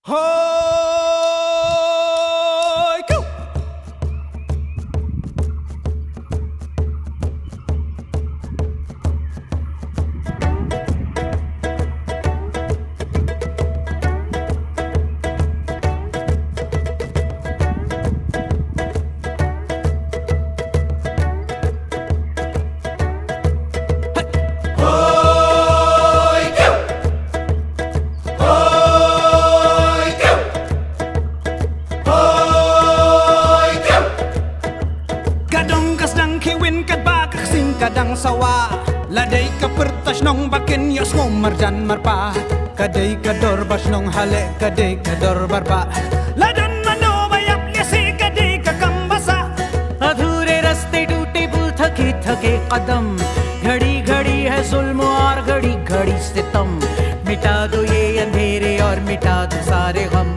Hoy, go! Kadang sawa ladai ka pertas nong bakin yos mo marjan marpa kadai ka dorbas nong hale kadai ka dorbar ba ladan mano bayap yasi kadai ka kambasa अधूरे रास्ते टूटे पुल थके थके कदम घड़ी घड़ी है जुल्म और घड़ी घड़ी सितम मिटा दो ये अंधेरे और मिटा दो सारे गम